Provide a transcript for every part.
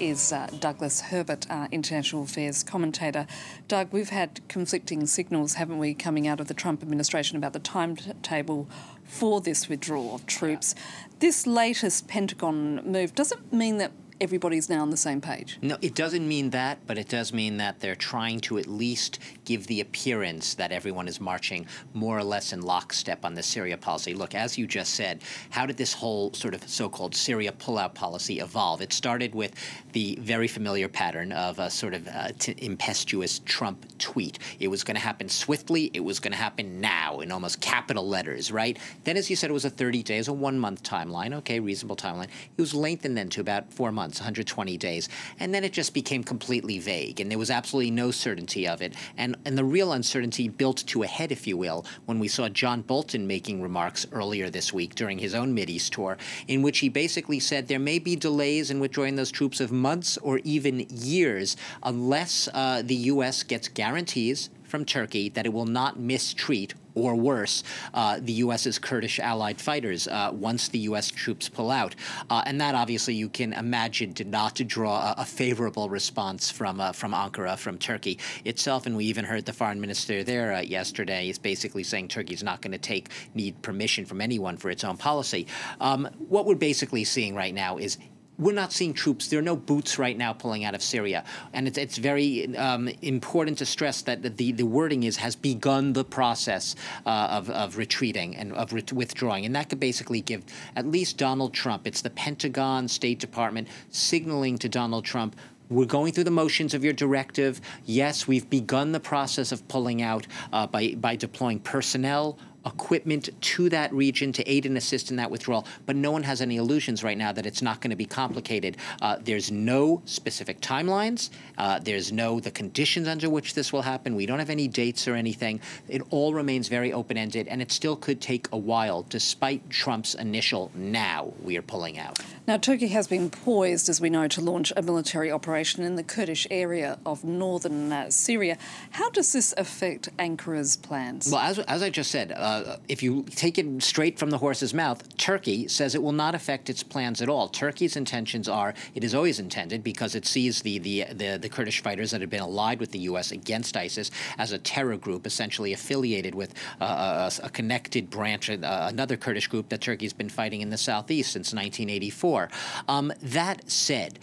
is Douglas Herbert, international affairs commentator. Doug, we've had conflicting signals, haven't we, coming out of the Trump administration about the timetable for this withdrawal of troops. This latest Pentagon move doesn't mean that everybody's now on the same page. No, it doesn't mean that, but it does mean that they're trying to at least give the appearance that everyone is marching more or less in lockstep on the Syria policy. Look, as you just said, how did this whole sort of so-called Syria pullout policy evolve? It started with the very familiar pattern of a sort of impetuous Trump tweet. It was going to happen swiftly. It was going to happen now in almost capital letters, right? Then, as you said, it was a 30 days, a 1-month timeline. Okay, reasonable timeline. It was lengthened then to about 4 months. 120 days, and then it just became completely vague, and there was absolutely no certainty of it. And the real uncertainty built to a head, if you will, when we saw John Bolton making remarks earlier this week during his own Mideast tour, in which he basically said there may be delays in withdrawing those troops of months or even years unless the U.S. gets guarantees from Turkey that it will not mistreat, or worse, the U.S.'s Kurdish allied fighters once the U.S. troops pull out. And that, obviously, you can imagine did not draw a favorable response from Ankara, from Turkey itself. And we even heard the foreign minister there yesterday is basically saying Turkey's not going to need permission from anyone for its own policy. What we're basically seeing right now is we're not seeing troops. There are no boots right now pulling out of Syria. And it's very important to stress that the wording is has begun the process of retreating and of withdrawing. And that could basically give at least Donald Trump, it's the Pentagon, State Department, signaling to Donald Trump, we're going through the motions of your directive. Yes, we've begun the process of pulling out by deploying personnel, equipment to that region to aid and assist in that withdrawal, but no one has any illusions right now that it's not going to be complicated. There's no specific timelines. There's the conditions under which this will happen. We don't have any dates or anything. It all remains very open-ended, and it still could take a while, despite Trump's initial "now we are pulling out." Now, Turkey has been poised, as we know, to launch a military operation in the Kurdish area of northern Syria. How does this affect Ankara's plans? Well, as I just said, if you take it straight from the horse's mouth, Turkey says it will not affect its plans at all. Turkey's intentions are, it is always intended, because it sees the Kurdish fighters that have been allied with the U.S. against ISIS as a terror group, essentially affiliated with a connected branch, another Kurdish group that Turkey's been fighting in the southeast since 1984. That said,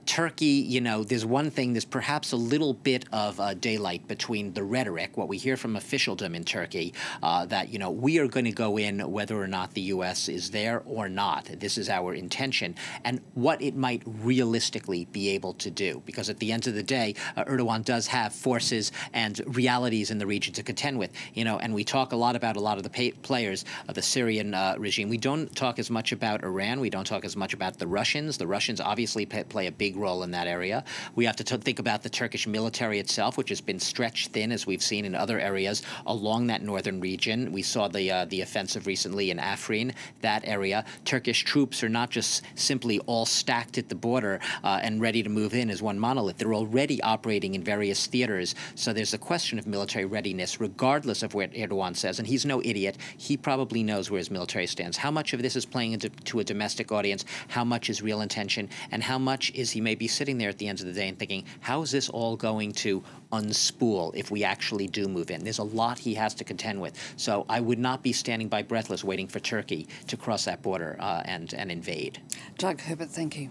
Turkey, there's one thing, there's perhaps a little bit of daylight between the rhetoric, what we hear from officialdom in Turkey, that we are going to go in whether or not the U.S. is there or not. This is our intention, and what it might realistically be able to do. Because at the end of the day, Erdogan does have forces and realities in the region to contend with. And we talk a lot about a lot of the players of the Syrian regime. We don't talk as much about Iran. We don't talk as much about the Russians. The Russians obviously play a big role in that area. We have to think about the Turkish military itself, which has been stretched thin, as we've seen in other areas along that northern region. We saw the offensive recently in Afrin, that area. Turkish troops are not just simply all stacked at the border and ready to move in as one monolith. They're already operating in various theaters. So there's a question of military readiness, regardless of what Erdogan says. And he's no idiot. He probably knows where his military stands. How much of this is playing to a domestic audience? How much is real intention? And how much is he maybe sitting there at the end of the day and thinking, how is this all going to unspool if we actually do move in? There's a lot he has to contend with. So I would not be standing by breathless waiting for Turkey to cross that border and invade. Doug Herbert, thank you.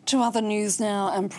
To other news now, and